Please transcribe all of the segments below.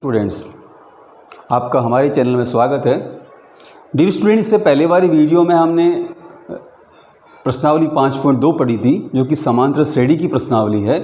Students, आपका हमारे channel में स्वागत है। डियर स्टूडेंट्स, इससे पहले वाली वीडियो में हमने प्रश्नावली 5.2 पढ़ी थी, जो कि समांतर श्रेणी की प्रश्नावली है।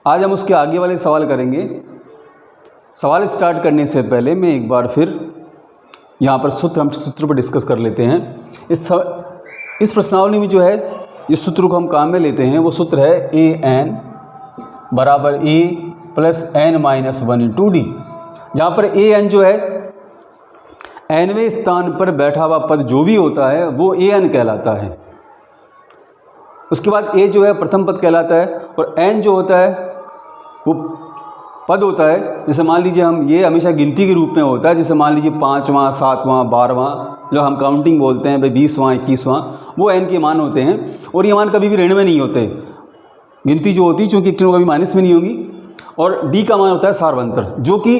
आज हम उसके आगे वाले सवाल करेंगे। सवाल स्टार्ट करने से पहले मैं एक बार फिर यहाँ पर सूत्र पर डिस्कस कर लेते हैं। इस प्रश्नावली में जो है इस सूत्र को हम काम में लेते हैं, वो सूत्र है an बराबर a plus n-1 into D, जहाँ पर an जो है nवें स्थान पर बैठा हुआ पद जो भी होता है वो an कहलाता है। उसके बाद a जो है प्रथम पद कहलाता है और n जो होता है वो पद होता है। जैसे मान लीजिए हम ये हमेशा गिनती के रूप में होता है, जैसे मान लीजिए 5वां 7वां 12वां जो हम काउंटिंग बोलते हैं भाई 20वां 21वां, वो n के मान होते हैं। और ये मान कभी भी ऋण में नहीं होते, गिनती जो होती है चूँकि कभी माइनस में नहीं होगी। और d का मान होता है सार्वंतर, जो कि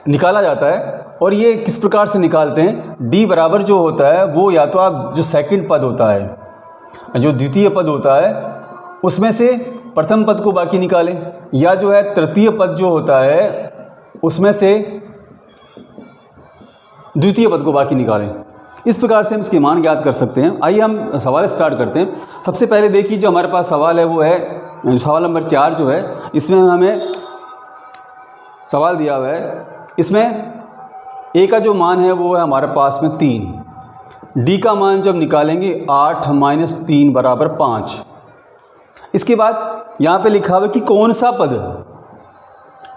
निकाला जाता है। और ये किस प्रकार से निकालते हैं, d बराबर जो होता है वो या तो आप जो सेकंड पद होता है, जो द्वितीय पद होता है उसमें से प्रथम पद को बाकी निकालें, या जो है तृतीय पद जो होता है उसमें से द्वितीय पद को बाकी निकालें। इस प्रकार से हम इसके मान ज्ञात कर सकते हैं। आइए हम सवाल स्टार्ट करते हैं। सबसे पहले देखिए जो हमारे पास सवाल है वो है सवाल नंबर 4 जो है, इसमें हमें सवाल दिया हुआ है। इसमें a का जो मान है वो है हमारे पास में 3, d का मान जब निकालेंगे 8 माइनस 3 बराबर 5। इसके बाद यहाँ पे लिखा हुआ है कि कौन सा पद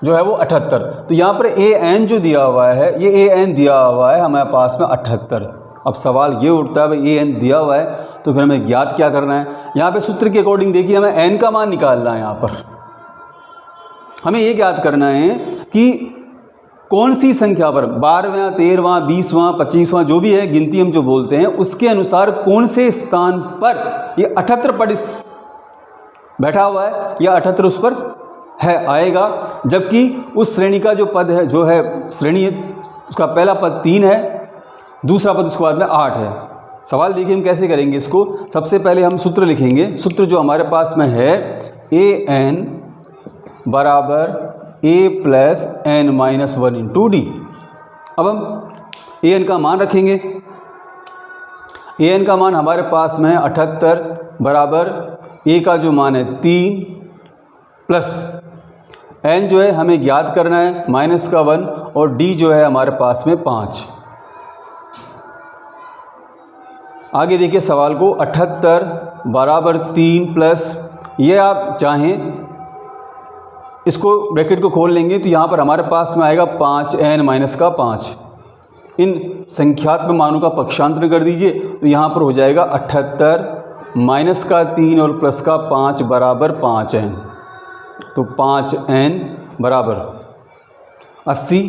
जो है वो 78। तो यहाँ पर an जो दिया हुआ है, ये an दिया हुआ है हमारे पास में 78। अब सवाल ये उठता है भाई an दिया हुआ है तो फिर हमें ज्ञात क्या करना है। यहाँ पे सूत्र के अकॉर्डिंग देखिए हमें n का मान निकालना है। यहाँ पर हमें ये ज्ञात करना है कि कौन सी संख्या पर 12वां 13वां 20वां 25वां जो भी है गिनती हम जो बोलते हैं उसके अनुसार कौन से स्थान पर ये 78 पद बैठा हुआ है या 78 उस पर है आएगा। जबकि उस श्रेणी का जो पद है, जो है श्रेणी है, उसका पहला पद 3 है, दूसरा पद उसके बाद में 8 है। सवाल देखिए हम कैसे करेंगे इसको। सबसे पहले हम सूत्र लिखेंगे। सूत्र जो हमारे पास में है an बराबर a plus n-1 into D. अब हम an का मान रखेंगे। an का मान हमारे पास में है 78 बराबर a का जो मान है 3 प्लस n जो है हमें ज्ञात करना है माइनस का 1 और d जो है हमारे पास में 5। आगे देखिए सवाल को 78 बराबर 3 प्लस, ये आप चाहें इसको ब्रैकेट को खोल लेंगे तो यहाँ पर हमारे पास में आएगा 5n-5। इन संख्यात्मक मानों का पक्षांतर कर दीजिए तो यहाँ पर हो जाएगा 78 माइनस का 3 और प्लस का 5 बराबर 5n। तो 5n बराबर 80।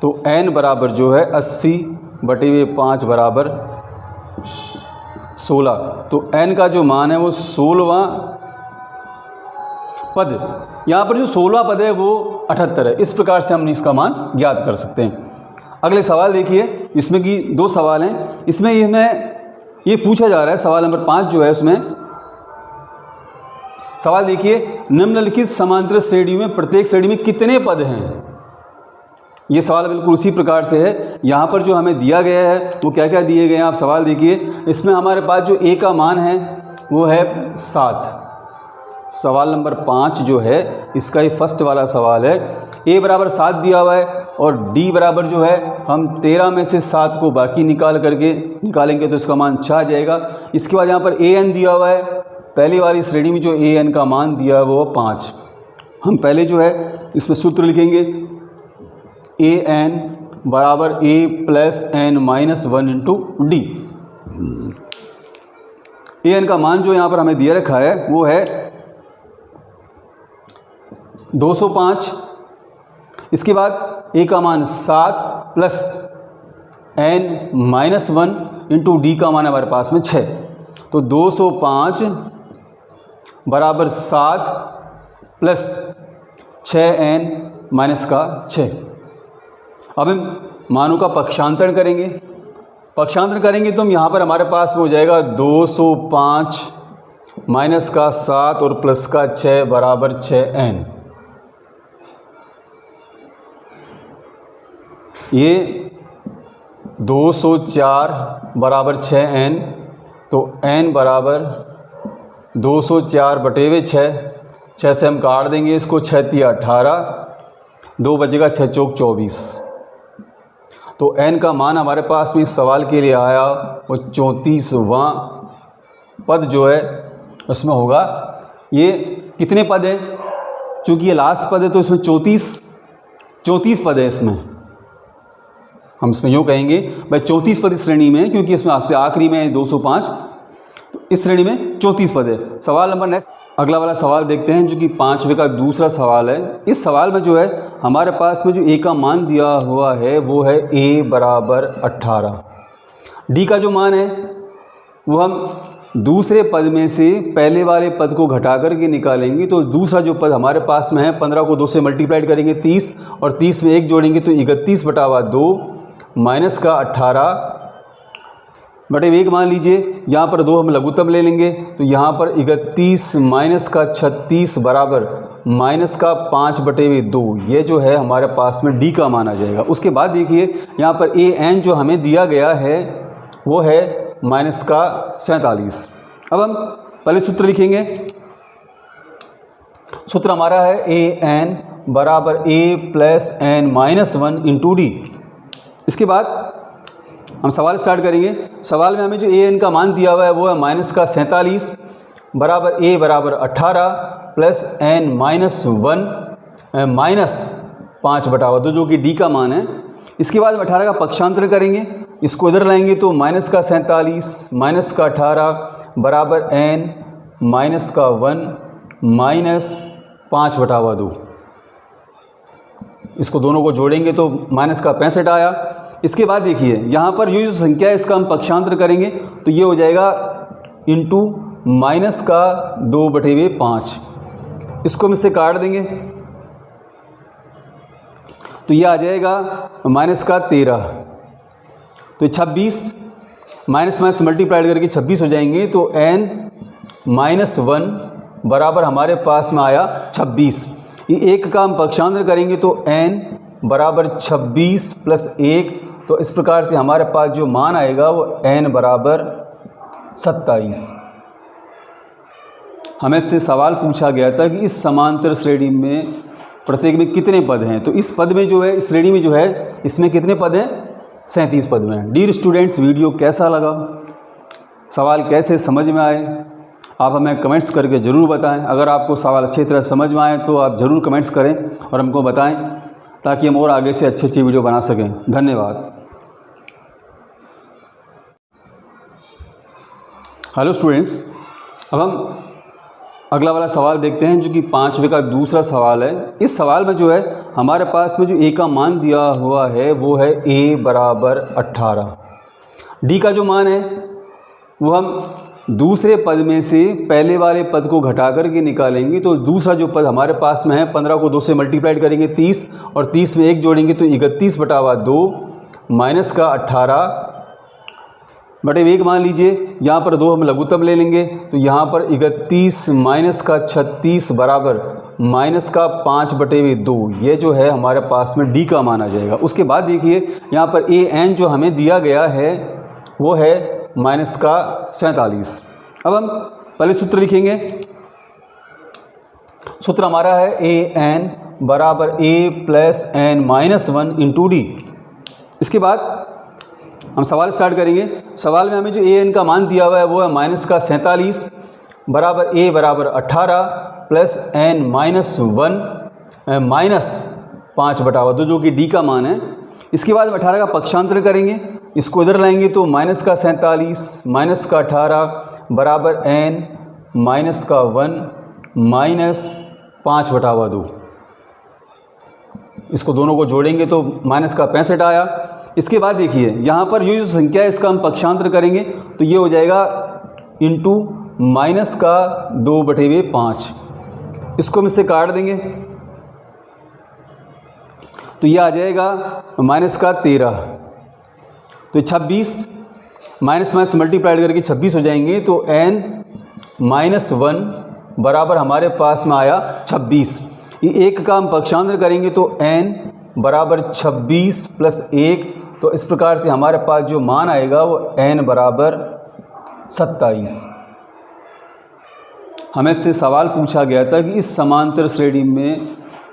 तो n बराबर जो है 80 बटे हुए 5 बराबर 16। तो n का जो मान है वो 16वां पद, यहाँ पर जो 16वां पद है वो 78 है। इस प्रकार से हम इसका मान ज्ञात कर सकते हैं। अगले सवाल देखिए, इसमें कि 2 सवाल हैं। इसमें ये पूछा जा रहा है, सवाल नंबर 5 जो है उसमें सवाल देखिए, निम्नलिखित समांतर श्रेणी में प्रत्येक श्रेणी में कितने पद हैं। ये सवाल बिल्कुल उसी प्रकार से है। यहाँ पर जो हमें दिया गया है वो क्या क्या दिए गए हैं आप सवाल देखिए। इसमें हमारे पास जो a का मान है वो है 7। सवाल नंबर 5 जो है इसका ये फर्स्ट वाला सवाल है। a बराबर 7 दिया हुआ है और d बराबर जो है हम 13 में से 7 को बाकी निकालेंगे तो इसका मान 6 आ जाएगा। इसके बाद यहाँ पर an दिया हुआ है। पहली वाली श्रेणी में जो an का मान दिया है वो 5। हम पहले जो है इसमें सूत्र लिखेंगे an बराबर a plus n-1 into D. an का मान जो यहाँ पर हमें दिया रखा है वो है 205। इसके बाद a का मान 7 प्लस n-1 इंटू डी का मान हमारे पास में 6। तो 205 बराबर 7 प्लस 6n माइनस का 6। अब हम मानों का पक्षांतरण करेंगे। तो हम यहाँ पर हमारे पास में हो जाएगा 205 माइनस का 7 और प्लस का 6 बराबर 6n। ये 204 बराबर 6n, तो n बराबर 204 बटेवे 6 से हम काट देंगे इसको, 6 तिया 18, 2 बचेगा 6 चौक 24। तो n का मान हमारे पास में इस सवाल के लिए आया वो 34वां पद जो है उसमें होगा। ये कितने पद है? चूँकि ये लास्ट पद है तो इसमें 34 पद है। इसमें हम इसमें यूँ कहेंगे भाई 34 पद इस श्रेणी में है, क्योंकि इसमें आपसे आखिरी में 205, तो इस श्रेणी में 34 पद है। सवाल नंबर नेक्स्ट, अगला वाला सवाल देखते हैं जो कि 5वें का दूसरा सवाल है। इस सवाल में जो है हमारे पास में जो a का मान दिया हुआ है वो है a बराबर 18। d का जो मान है वो हम दूसरे पद में से पहले वाले पद को घटा कर के निकालेंगे। तो दूसरा जो पद हमारे पास में है 15 को 2 से मल्टीप्लाइड करेंगे 30, और 30 में 1 जोड़ेंगे तो 31/2 माइनस का 18 बटे 1 मान लीजिए। यहाँ पर 2 हम लघुत्तम ले लेंगे, तो यहाँ पर 31 माइनस का 36 बराबर माइनस का 5/2। ये जो है हमारे पास में d का मान आ जाएगा। उसके बाद देखिए यहाँ पर an जो हमें दिया गया है वो है माइनस का 47। अब हम पहले सूत्र लिखेंगे। सूत्र हमारा है an बराबर a plus n minus 1 into D. इसके बाद हम सवाल स्टार्ट करेंगे। सवाल में हमें जो an का मान दिया हुआ है वो है माइनस का 47 बराबर a बराबर 18 प्लस n माइनस 1 माइनस 5/2 जो कि d का मान है। इसके बाद हम 18 का पक्षांतर करेंगे, इसको इधर लाएंगे तो माइनस का 47 माइनस का 18 बराबर n माइनस का 1 माइनस 5/2। इसको दोनों को जोड़ेंगे तो माइनस का 65 आया। इसके बाद देखिए यहाँ पर ये जो संख्या है इसका हम पक्षांतर करेंगे तो ये हो जाएगा इंटू माइनस का 2/5। इसको हम इससे काट देंगे तो ये आ जाएगा माइनस का 13। तो 26 माइनस माइनस मल्टीप्लाइड करके 26 हो जाएंगे, तो n माइनस 1 बराबर हमारे पास में आया 26। ये 1 का हम पक्षांतर करेंगे तो n बराबर 26 प्लस 1। तो इस प्रकार से हमारे पास जो मान आएगा वो n बराबर 27। हमें से सवाल पूछा गया था कि इस समांतर श्रेणी में प्रत्येक में कितने पद हैं। तो इस पद में जो है, इस श्रेणी में जो है, इसमें कितने पद हैं? 37 पद में हैं। डियर स्टूडेंट्स, वीडियो कैसा लगा, सवाल कैसे समझ में आए, आप हमें कमेंट्स करके ज़रूर बताएं। अगर आपको सवाल अच्छी तरह समझ में आए तो आप ज़रूर कमेंट्स करें और हमको बताएं, ताकि हम और आगे से अच्छी अच्छी वीडियो बना सकें। धन्यवाद। हेलो स्टूडेंट्स, अब हम अगला वाला सवाल देखते हैं जो कि 5वें का दूसरा सवाल है। इस सवाल में जो है हमारे पास में जो a का मान दिया हुआ है वो है a बराबर 18। d का जो मान है वो हम दूसरे पद में से पहले वाले पद को घटा कर के निकालेंगे। तो दूसरा जो पद हमारे पास में है 15 को 2 से मल्टीप्लाइड करेंगे 30, और 30 में 1 जोड़ेंगे तो 31/2 माइनस का 18 बटे 1 मान लीजिए। यहाँ पर 2 हम लघुत्तम ले लेंगे, तो यहाँ पर 31 माइनस का 36 बराबर माइनस का 5/2। ये जो है हमारे पास में d का मान आ जाएगा। उसके बाद देखिए यहाँ पर an जो हमें दिया गया है वो है माइनस का 47। अब हम पहले सूत्र लिखेंगे। सूत्र हमारा है an बराबर a plus n minus 1 into D. इसके बाद हम सवाल स्टार्ट करेंगे। सवाल में हमें जो an का मान दिया हुआ है वो है माइनस का 47 बराबर a बराबर 18 प्लस n माइनस 1 माइनस 5/2 जो कि d का मान है। इसके बाद हम 18 का पक्षांतर करेंगे, इसको इधर लाएंगे तो माइनस का 47 माइनस का 18 बराबर n माइनस का 1 माइनस 5/2। इसको दोनों को जोड़ेंगे तो माइनस का 65 आया। इसके बाद देखिए यहाँ पर ये जो संख्या है इसका हम पक्षांतर करेंगे तो ये हो जाएगा इंटू माइनस का 2/5। इसको हम इससे काट देंगे तो ये आ जाएगा माइनस का 13। तो 26 माइनस माइनस मल्टीप्लाइड करके 26 हो जाएंगे, तो n माइनस 1 बराबर हमारे पास में आया 26। ये 1 का हम पक्षांतर करेंगे तो n बराबर 26 प्लस 1, तो इस प्रकार से हमारे पास जो मान आएगा वो n बराबर 27। हमें से सवाल पूछा गया था कि इस समांतर श्रेणी में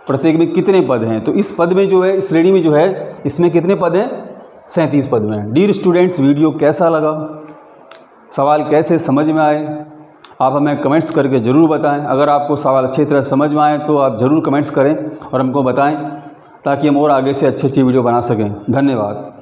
प्रत्येक में कितने पद हैं, तो इस पद में जो है, इस श्रेणी में जो है, इसमें कितने पद हैं? 37 पद में। डियर स्टूडेंट्स, वीडियो कैसा लगा, सवाल कैसे समझ में आए, आप हमें कमेंट्स करके ज़रूर बताएं। अगर आपको सवाल अच्छी तरह समझ में आए तो आप ज़रूर कमेंट्स करें और हमको बताएं, ताकि हम और आगे से अच्छी वीडियो बना सकें। धन्यवाद।